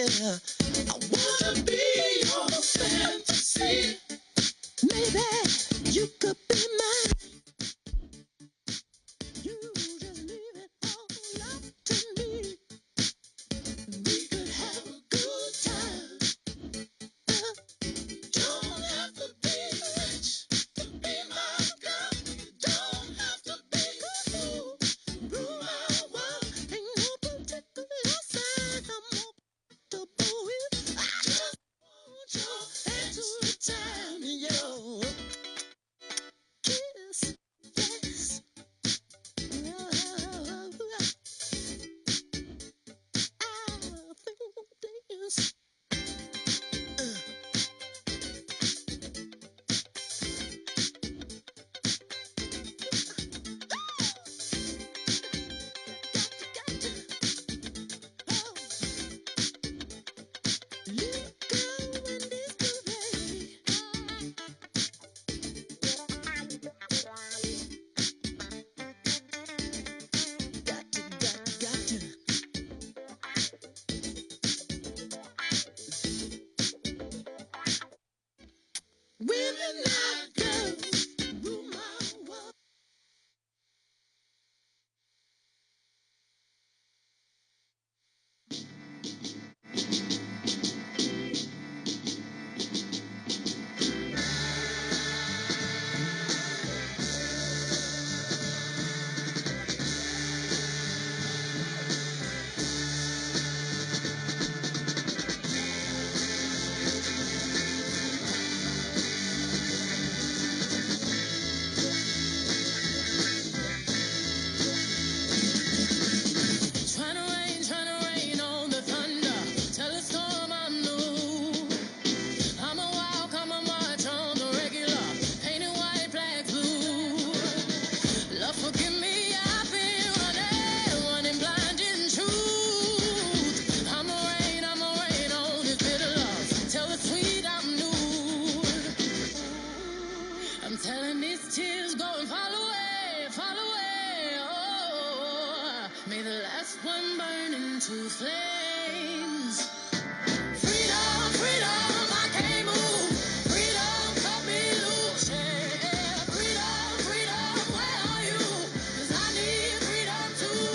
I wanna be your fantasy. Maybe you could be mine. You just leave it all up to me. We could have a good time. Don't have to be rich to be my girl. You don't have to be cool. Rule my world. Ain't no particular sign I'm comfortable with. I just want your hand to the time in your kiss. Yes. I think this. Women like girls rule my world. Tryna rain on the thunder. Tell a storm I'm new. I'm a walk, I'm a march on the regular. Painted white, black, blue. Love, forgive me, I've been running blind in truth. I'm a rain on this bitter love. Tell the sweet I'm new. I'm telling these tears go and fall away, fall away. Oh, may the last one burn into flames. Freedom, freedom, I can't move. Freedom, cut me loose. Yeah. Freedom, freedom, where are you? 'Cause I need freedom too.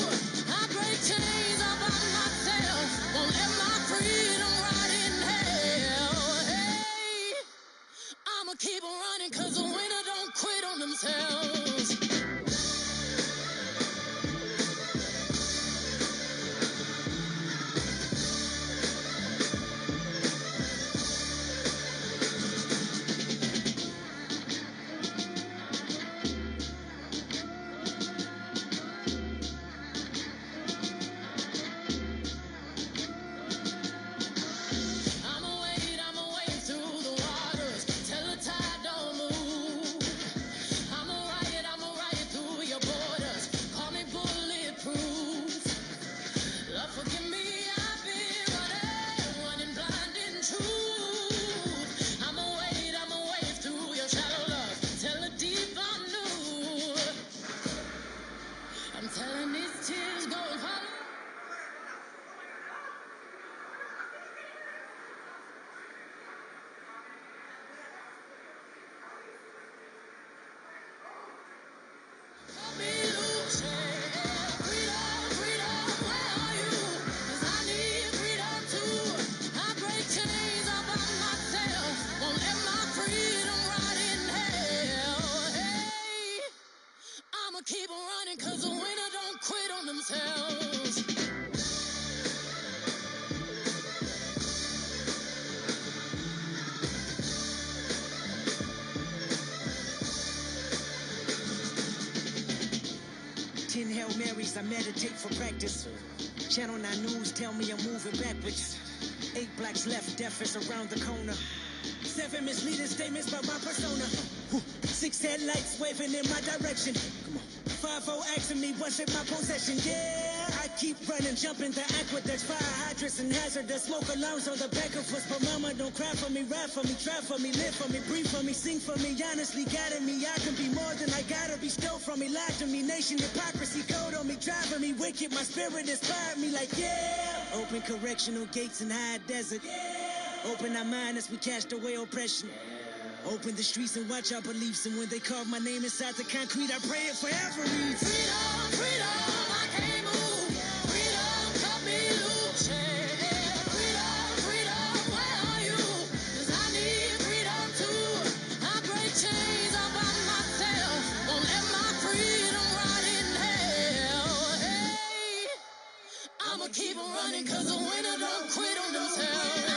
I break chains all by myself. Won't let my freedom rot in hell. Hey, I'ma keep on running 'cause the winner don't quit on themselves. I'ma wade through the waters till the tide don't move. I'ma riot through your borders. Call me bulletproof. Love, forgive me, I've been running blind in truth. I'ma wade through your shallow love till the deep I'm new. I'm telling these tears go and follow. Cut me loose, yeah. Freedom, freedom, where are you? 'Cause I need freedom too. I break chains all by myself. Won't let my freedom rot in hell. Hey, I'ma keep on running 'cause the winner don't quit on themselves. Ten Hail Marys, I meditate for practice. Channel 9 News tell me I'm moving backwards. 8 blacks left, death is around the corner. 7 misleading statements about my persona. 6 headlights waving in my direction. Come on. 5-0 asking me what's in my possession. Yeah, I keep running, jumping the aqueducts, fire hydrants and hazardous smoke alarms on the back of us. But mama, don't cry for me, rap for me, try for me, live for me, breathe for me, sing for me, honestly guiding me. I can be more than I gotta be, stole from me, lied to me, nation hypocrisy, code on me, driving me wicked. My spirit inspired me like, yeah. Open correctional gates in high desert. Open our mind as we cast away oppression. Open the streets and watch our beliefs. And when they carve my name inside the concrete, I pray it forever reads. Freedom, freedom, I can't move. Freedom, cut me loose. Yeah. Freedom, freedom, where are you? 'Cause I need freedom too. I break chains all by myself. Won't let my freedom rot in hell. Hey, I'ma keep on running 'cause the winner don't quit on themselves.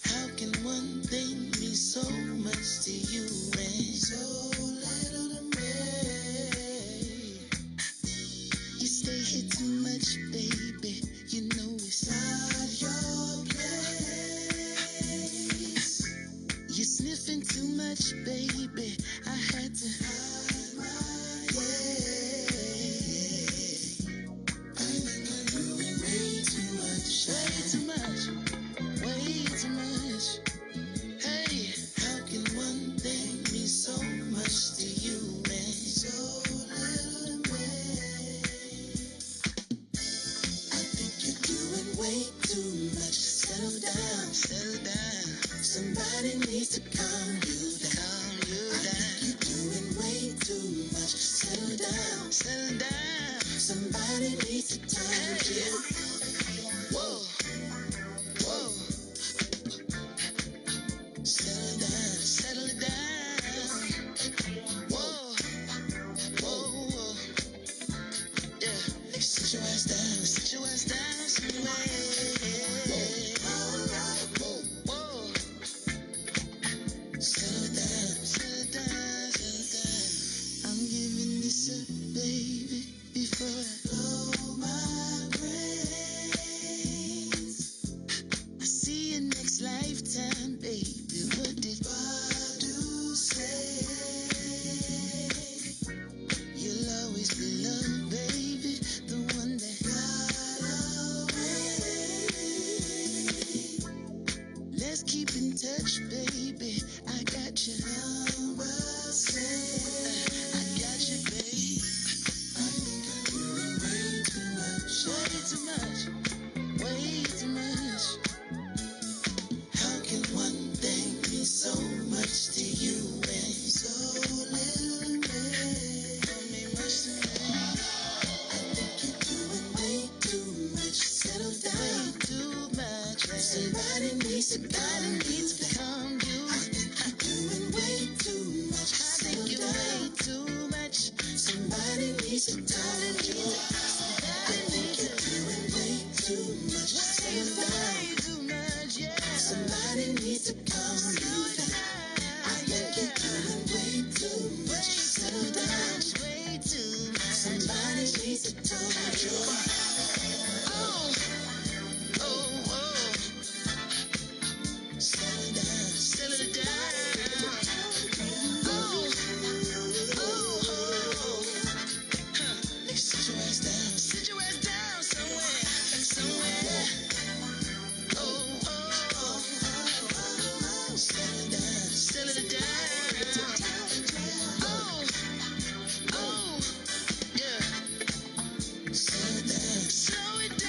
How can one thing be so much, baby. I got you. I got you, babe. I think I'm doing way too much. Way too much. Way too much. How can one thing mean so much to you and so little, babe? Don't mean much to me. I think you're doing way too much. Settle down. Way too much. Somebody needs to calm you. I think you're doing way too much. I think you're way too much. Somebody needs to calm you. I think you're doing way too much. Settle down. Way too much, yeah. Somebody needs to calm you down. I think you're doing way too much. Settle down. Way too much. Somebody needs to calm you. Oh, oh, oh. Settle down. Settle down. Oh, oh, oh. Huh. Sit your ass down. Sit your ass down somewhere. Somewhere. Oh, oh, oh. Settle down. Settle down. Oh, oh, yeah. Settle down. Slow it down.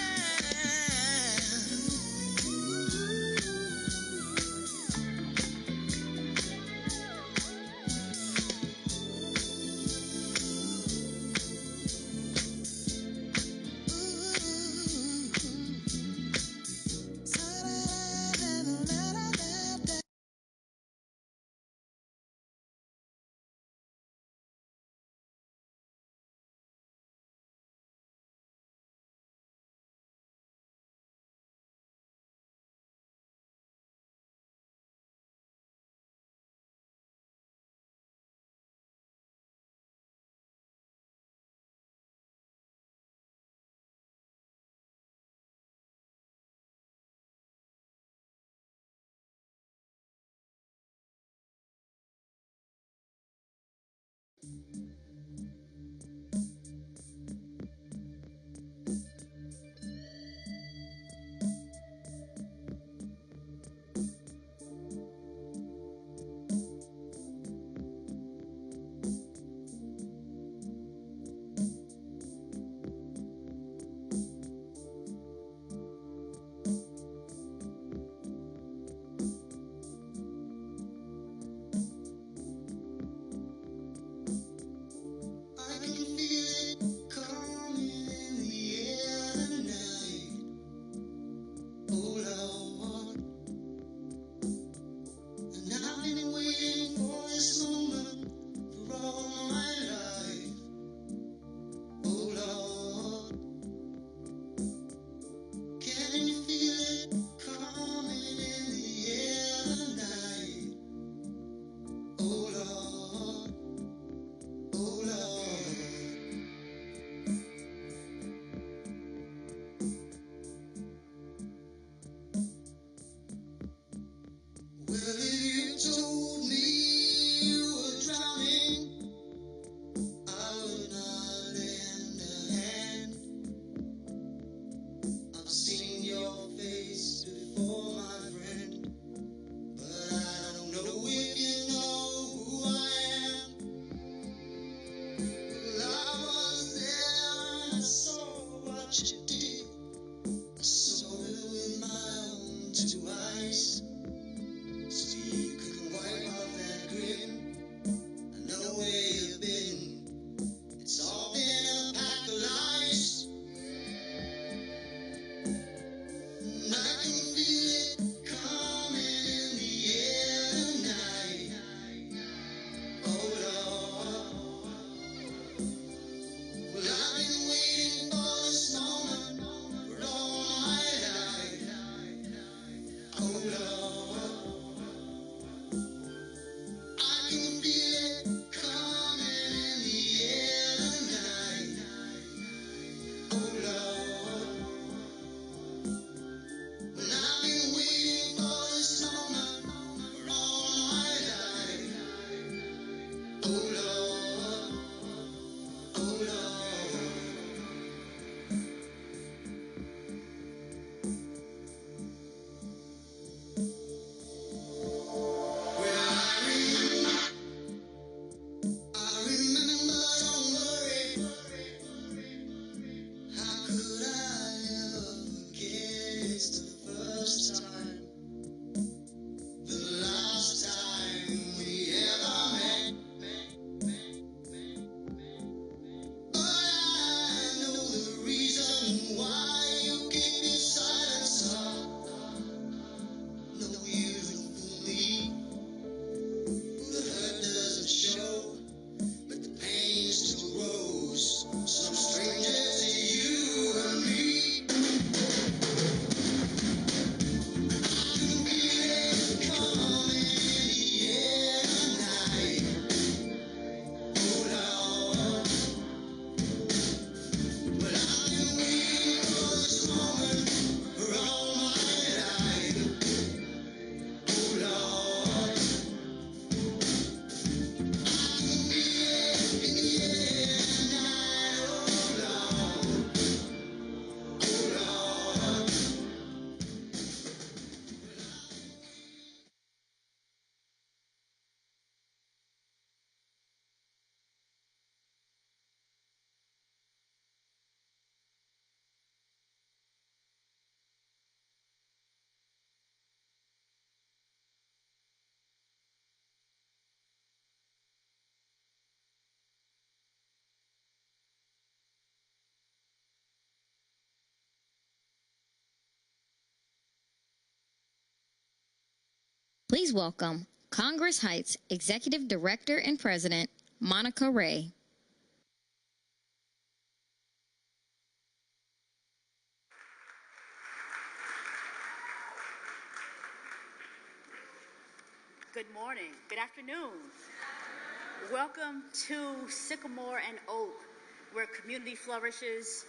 I can feel it coming in the air tonight. Oh Lord, and I've been waiting for this moment for all my life. Oh Lord, can you feel it coming in the air tonight? Oh Lord, oh Lord. Well, if you told me you were drowning, I would not lend a hand. I've seen your face before, my friend, but I don't know if you know who I am. Well, I was there and I saw what you did. I saw it with my own two eyes. See Please welcome Congress Heights Executive Director and President, Monica Ray. Good morning, good afternoon. Welcome to Sycamore and Oak, where community flourishes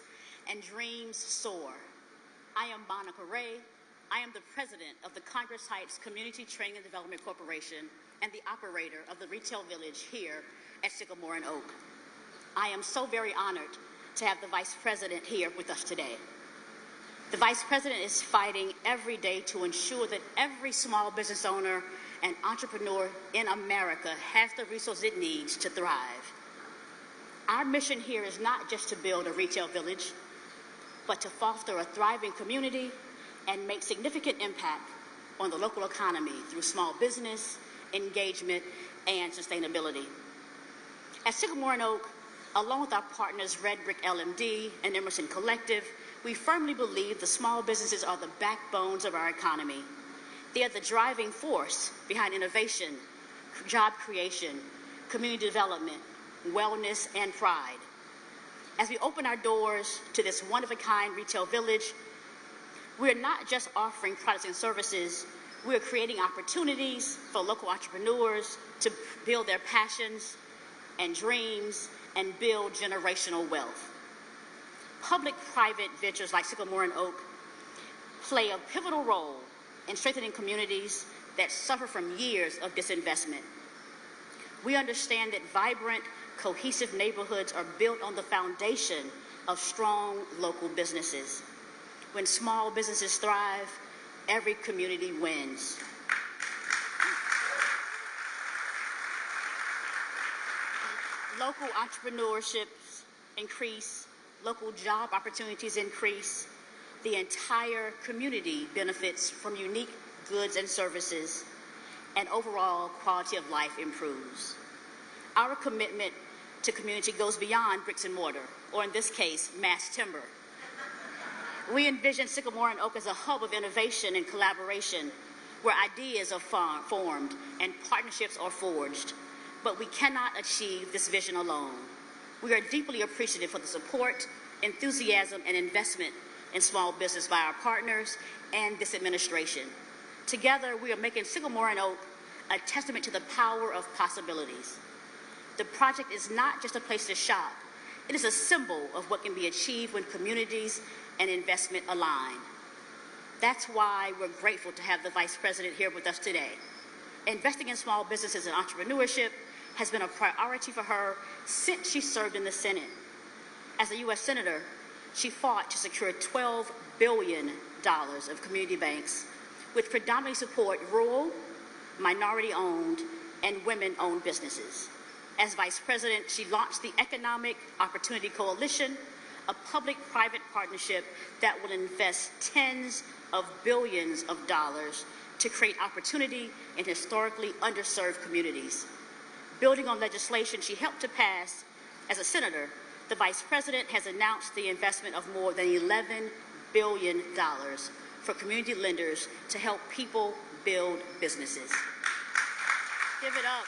and dreams soar. I am Monica Ray. I am the president of the Congress Heights Community Training and Development Corporation and the operator of the retail village here at Sycamore and Oak. I am so very honored to have the vice president here with us today. The vice president is fighting every day to ensure that every small business owner and entrepreneur in America has the resources it needs to thrive. Our mission here is not just to build a retail village, but to foster a thriving community and make significant impact on the local economy through small business, engagement, and sustainability. At Sycamore and Oak, along with our partners Red Brick LMD and Emerson Collective, we firmly believe the small businesses are the backbones of our economy. They are the driving force behind innovation, job creation, community development, wellness, and pride. As we open our doors to this one-of-a-kind retail village, we're not just offering products and services, we're creating opportunities for local entrepreneurs to build their passions and dreams and build generational wealth. Public-private ventures like Sycamore and Oak play a pivotal role in strengthening communities that suffer from years of disinvestment. We understand that vibrant, cohesive neighborhoods are built on the foundation of strong local businesses. When small businesses thrive, every community wins. Local entrepreneurship increase, local job opportunities increase, the entire community benefits from unique goods and services, and overall quality of life improves. Our commitment to community goes beyond bricks and mortar, or in this case, mass timber. We envision Sycamore and Oak as a hub of innovation and collaboration, where ideas are formed and partnerships are forged. But we cannot achieve this vision alone. We are deeply appreciative for the support, enthusiasm, and investment in small business by our partners and this administration. Together, we are making Sycamore and Oak a testament to the power of possibilities. The project is not just a place to shop. It is a symbol of what can be achieved when communities and investment align. That's why we're grateful to have the Vice President here with us today. Investing in small businesses and entrepreneurship has been a priority for her since she served in the Senate. As a U.S. Senator, she fought to secure $12 billion of community banks, which predominantly support rural, minority-owned, and women-owned businesses. As Vice President, she launched the Economic Opportunity Coalition, a public-private partnership that will invest tens of billions of dollars to create opportunity in historically underserved communities. Building on legislation she helped to pass as a senator, the Vice President has announced the investment of more than $11 billion for community lenders to help people build businesses. Give it up.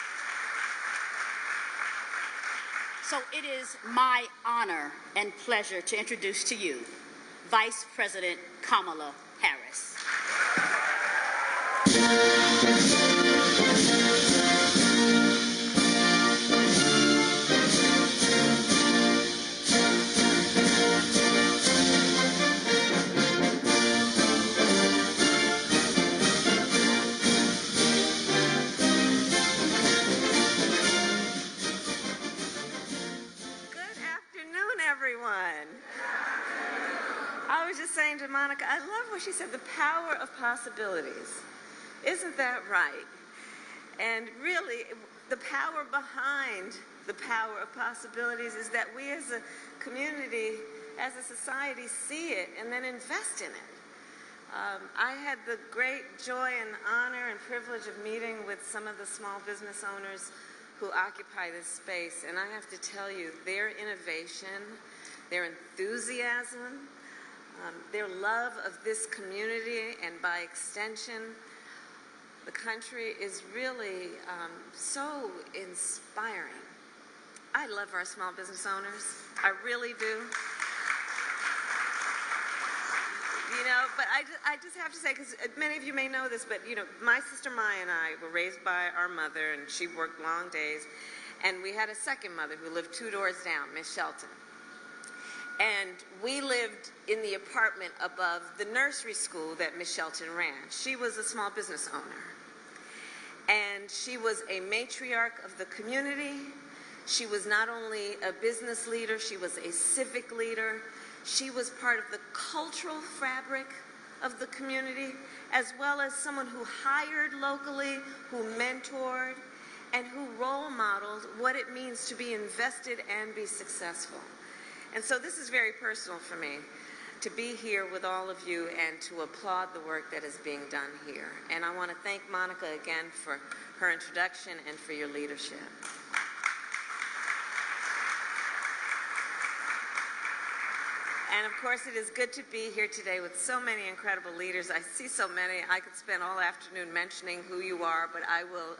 So it is my honor and pleasure to introduce to you Vice President Kamala Harris. I was just saying to Monica, I love what she said, the power of possibilities. Isn't that right? And really, the power behind the power of possibilities is that we as a community, as a society, see it and then invest in it. I had the great joy and honor and privilege of meeting with some of the small business owners who occupy this space, and I have to tell you, their innovation, their enthusiasm, their love of this community, and by extension, the country is really so inspiring. I love our small business owners. I really do. You know, but I just have to say, because many of you may know this, but, you know, my sister Maya and I were raised by our mother, and she worked long days. And we had a second mother who lived 2 doors down, Miss Shelton. And we lived in the apartment above the nursery school that Miss Shelton ran. She was a small business owner. And she was a matriarch of the community. She was not only a business leader, she was a civic leader. She was part of the cultural fabric of the community, as well as someone who hired locally, who mentored, and who role modeled what it means to be invested and be successful. And so this is very personal for me, to be here with all of you and to applaud the work that is being done here. And I want to thank Monica again for her introduction and for your leadership. And of course, it is good to be here today with so many incredible leaders. I see so many. I could spend all afternoon mentioning who you are, but I will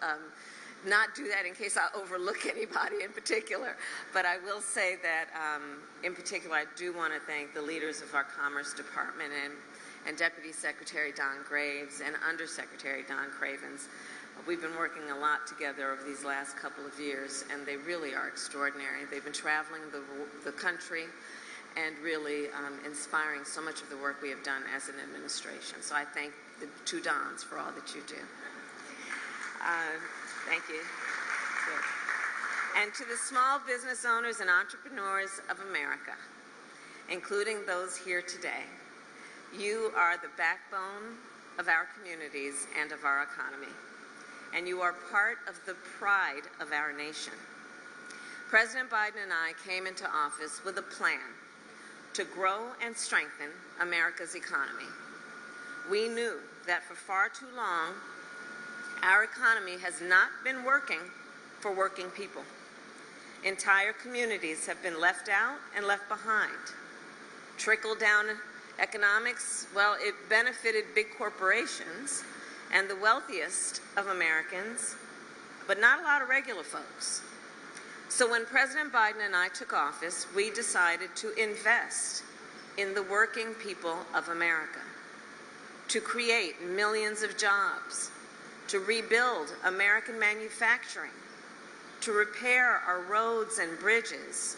not do that in case I overlook anybody in particular. But I will say that, in particular, I do want to thank the leaders of our Commerce Department and Deputy Secretary Don Graves and Undersecretary Don Cravens. We've been working a lot together over these last couple of years, and they really are extraordinary. They've been traveling the country and really inspiring so much of the work we have done as an administration. So I thank the two Dons for all that you do. Thank you. Good. And to the small business owners and entrepreneurs of America, including those here today, you are the backbone of our communities and of our economy, and you are part of the pride of our nation. President Biden and I came into office with a plan to grow and strengthen America's economy. We knew that for far too long, our economy has not been working for working people. Entire communities have been left out and left behind. Trickle-down economics, well, it benefited big corporations and the wealthiest of Americans, but not a lot of regular folks. So when President Biden and I took office, we decided to invest in the working people of America, to create millions of jobs, to rebuild American manufacturing, to repair our roads and bridges,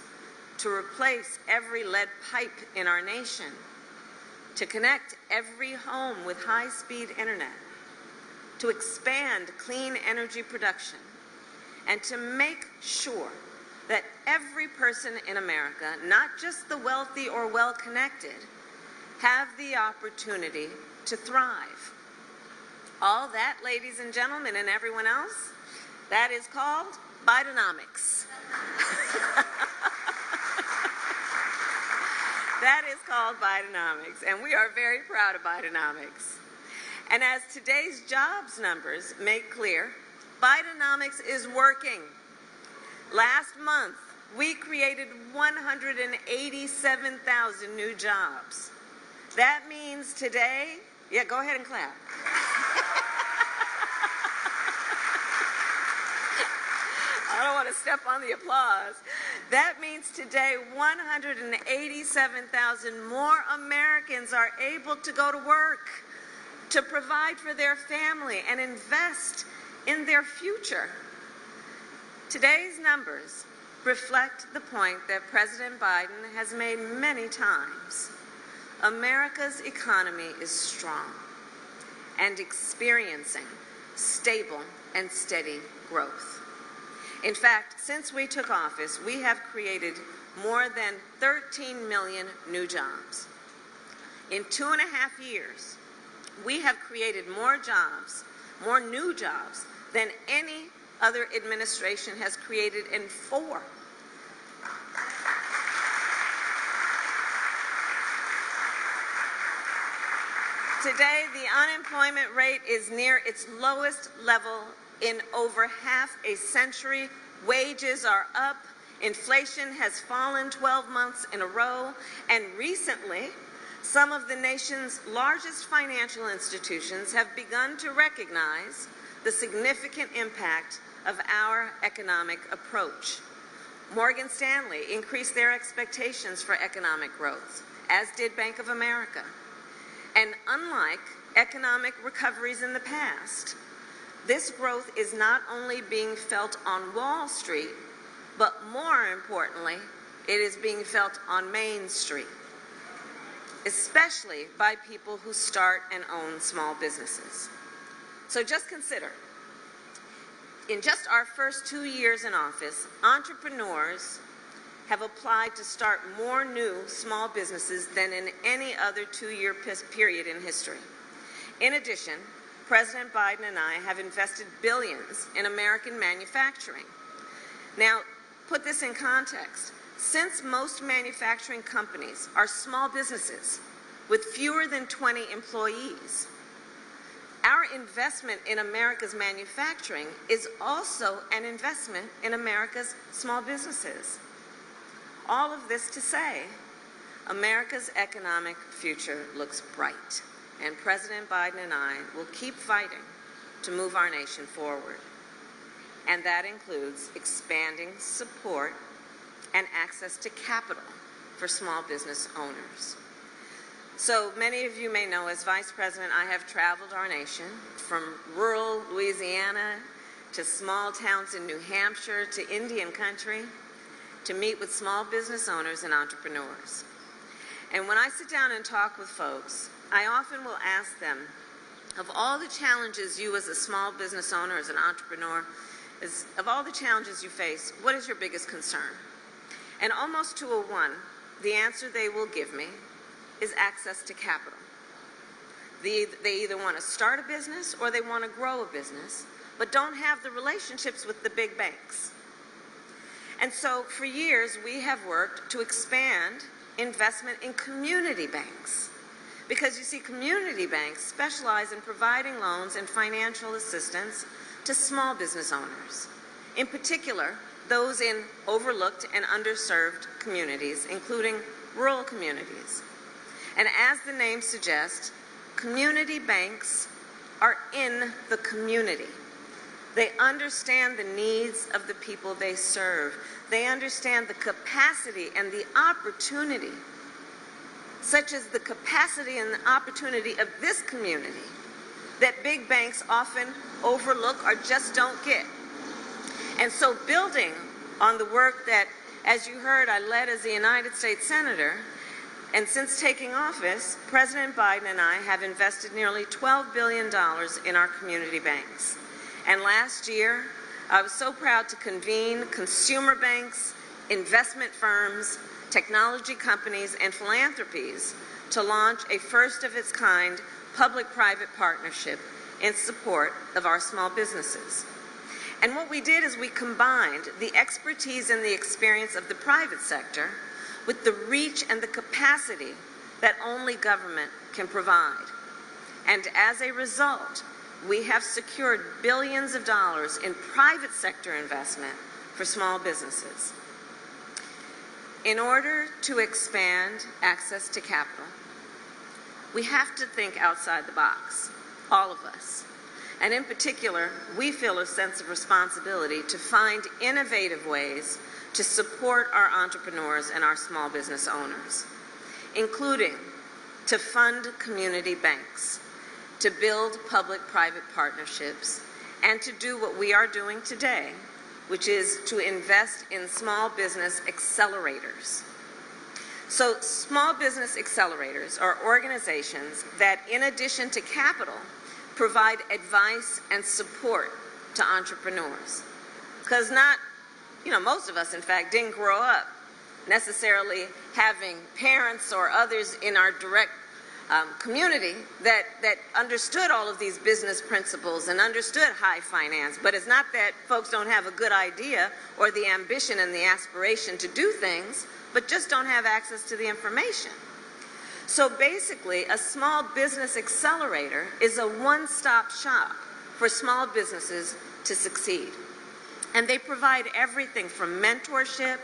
to replace every lead pipe in our nation, to connect every home with high-speed internet, to expand clean energy production, and to make sure that every person in America, not just the wealthy or well-connected, have the opportunity to thrive. All that, ladies and gentlemen, and everyone else, that is called Bidenomics. That is called Bidenomics, and we are very proud of Bidenomics. And as today's jobs numbers make clear, Bidenomics is working. Last month, we created 187,000 new jobs. That means today, yeah, go ahead and clap. I don't want to step on the applause. That means today 187,000 more Americans are able to go to work, to provide for their family and invest in their future. Today's numbers reflect the point that President Biden has made many times. America's economy is strong and experiencing stable and steady growth. In fact, since we took office, we have created more than 13 million new jobs. In 2.5 years, we have created more jobs, more new jobs, than any other administration has created in 4. Today, the unemployment rate is near its lowest level in over half a century. Wages are up. Inflation has fallen 12 months in a row. And recently, Some of the nation's largest financial institutions have begun to recognize the significant impact of our economic approach. Morgan Stanley increased their expectations for economic growth, as did Bank of America. And unlike economic recoveries in the past, this growth is not only being felt on Wall Street, but more importantly, it is being felt on Main Street, especially by people who start and own small businesses. So just consider, in just our first 2 years in office, entrepreneurs have applied to start more new small businesses than in any other 2-year period in history. In addition, President Biden and I have invested billions in American manufacturing. Now, put this in context. Since most manufacturing companies are small businesses with fewer than 20 employees, our investment in America's manufacturing is also an investment in America's small businesses. All of this to say, America's economic future looks bright, and President Biden and I will keep fighting to move our nation forward. And that includes expanding support and access to capital for small business owners. So many of you may know, as Vice President, I have traveled our nation from rural Louisiana to small towns in New Hampshire to Indian country to meet with small business owners and entrepreneurs. And when I sit down and talk with folks, I often will ask them, of all the challenges you as a small business owner, as an entrepreneur, of all the challenges you face, what is your biggest concern? And almost to a one, the answer they will give me is access to capital. They either want to start a business or they want to grow a business, but don't have the relationships with the big banks. And so for years, we have worked to expand investment in community banks. Because you see, community banks specialize in providing loans and financial assistance to small business owners, in particular, those in overlooked and underserved communities, including rural communities. And as the name suggests, community banks are in the community. They understand the needs of the people they serve. They understand the capacity and the opportunity, such as the capacity and the opportunity of this community, that big banks often overlook or just don't get. And so building on the work that, as you heard, I led as a United States Senator, and since taking office, President Biden and I have invested nearly $12 billion in our community banks. And last year, I was so proud to convene consumer banks, investment firms, technology companies, and philanthropies to launch a first-of-its-kind public-private partnership in support of our small businesses. And what we did is we combined the expertise and the experience of the private sector with the reach and the capacity that only government can provide. And as a result, we have secured billions of dollars in private sector investment for small businesses. In order to expand access to capital, we have to think outside the box, all of us. And in particular, we feel a sense of responsibility to find innovative ways to support our entrepreneurs and our small business owners, including to fund community banks, to build public-private partnerships, and to do what we are doing today, which is to invest in small business accelerators. So small business accelerators are organizations that, in addition to capital, provide advice and support to entrepreneurs. Because most of us, in fact, didn't grow up necessarily having parents or others in our direct community that understood all of these business principles and understood high finance. But it's not that folks don't have a good idea or the ambition and the aspiration to do things, but just don't have access to the information. So basically, a small business accelerator is a one-stop shop for small businesses to succeed. And they provide everything from mentorship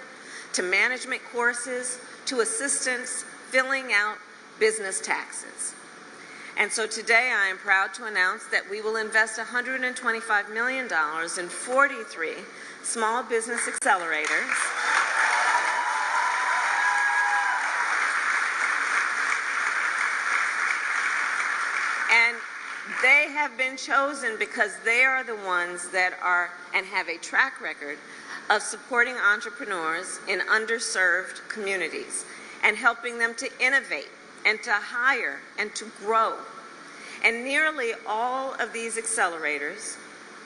to management courses to assistance filling out business taxes. And so today I am proud to announce that we will invest $125 million in 43 small business accelerators. And they have been chosen because they are the ones that are and have a track record of supporting entrepreneurs in underserved communities and helping them to innovate and to hire and to grow. And nearly all of these accelerators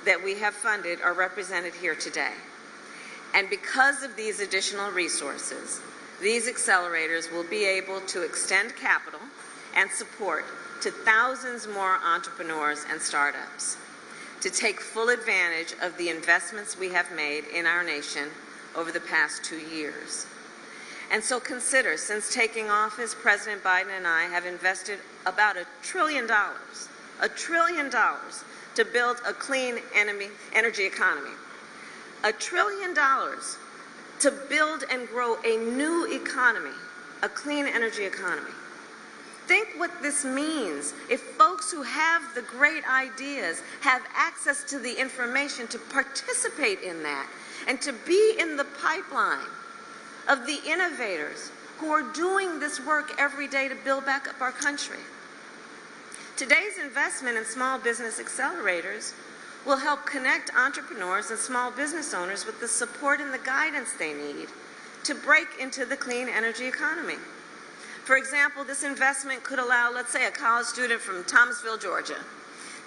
that we have funded are represented here today. And because of these additional resources, these accelerators will be able to extend capital and support to thousands more entrepreneurs and startups to take full advantage of the investments we have made in our nation over the past 2 years. And so consider, since taking office, President Biden and I have invested about $1 trillion to build a clean energy economy. $1 trillion to build and grow a new economy, a clean energy economy. Think what this means if folks who have the great ideas have access to the information to participate in that and to be in the pipeline of the innovators who are doing this work every day to build back up our country. Today's investment in small business accelerators will help connect entrepreneurs and small business owners with the support and the guidance they need to break into the clean energy economy. For example, this investment could allow, let's say, a college student from Thomasville, Georgia,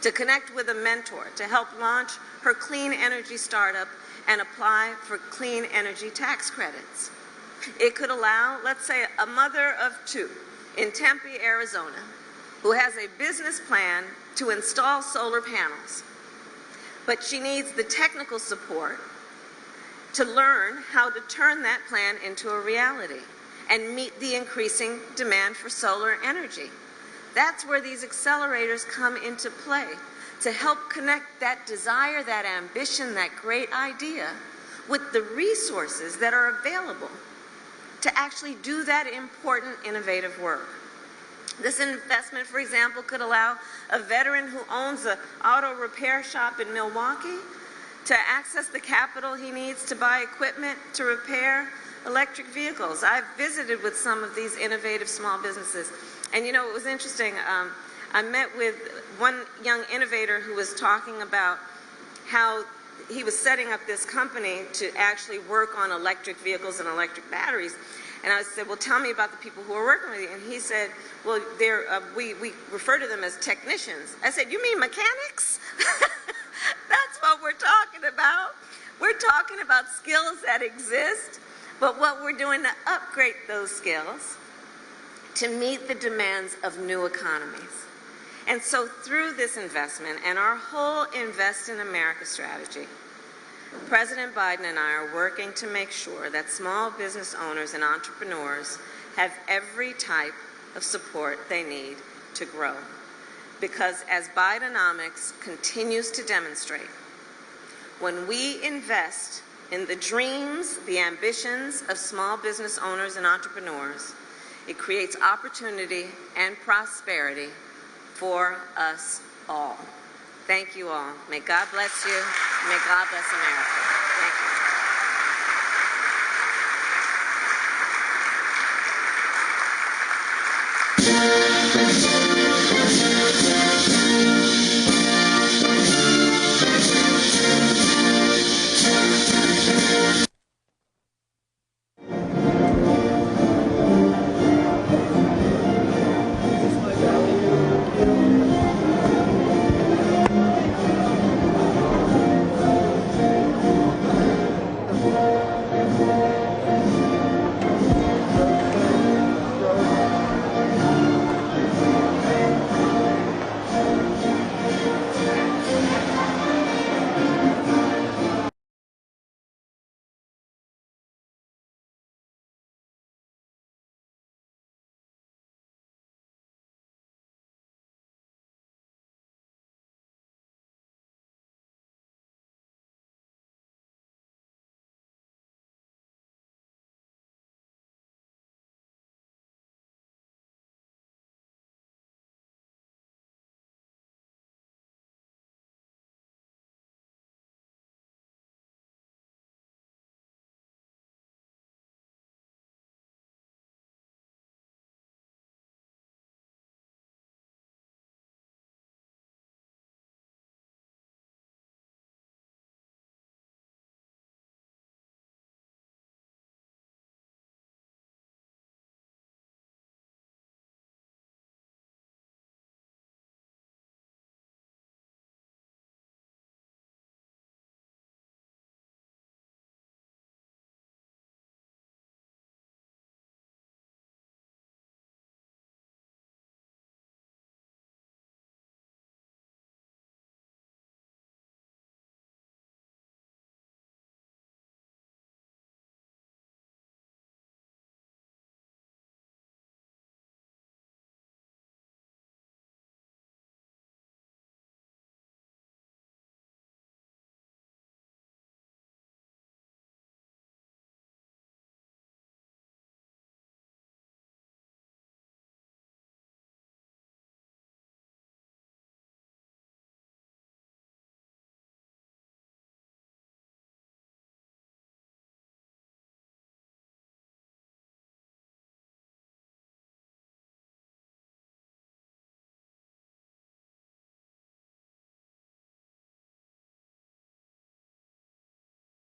to connect with a mentor to help launch her clean energy startup and apply for clean energy tax credits. It could allow, let's say, a mother of 2 in Tempe, Arizona, who has a business plan to install solar panels, but she needs the technical support to learn how to turn that plan into a reality and meet the increasing demand for solar energy. That's where these accelerators come into play, to help connect that desire, that ambition, that great idea with the resources that are available to actually do that important, innovative work. This investment, for example, could allow a veteran who owns an auto repair shop in Milwaukee to access the capital he needs to buy equipment to repair electric vehicles. I've visited with some of these innovative small businesses. And you know, it was interesting. I met with one young innovator who was talking about how he was setting up this company to actually work on electric vehicles and electric batteries. And I said, well, tell me about the people who are working with you. And he said, well, we refer to them as technicians. I said, you mean mechanics? That's what we're talking about. We're talking about skills that exist, but what we're doing to upgrade those skills to meet the demands of new economies. And so through this investment and our whole Invest in America strategy, President Biden and I are working to make sure that small business owners and entrepreneurs have every type of support they need to grow. Because as Bidenomics continues to demonstrate, when we invest in the dreams, the ambitions of small business owners and entrepreneurs, it creates opportunity and prosperity for us all. Thank you all. May God bless you. May God bless America. Thank you.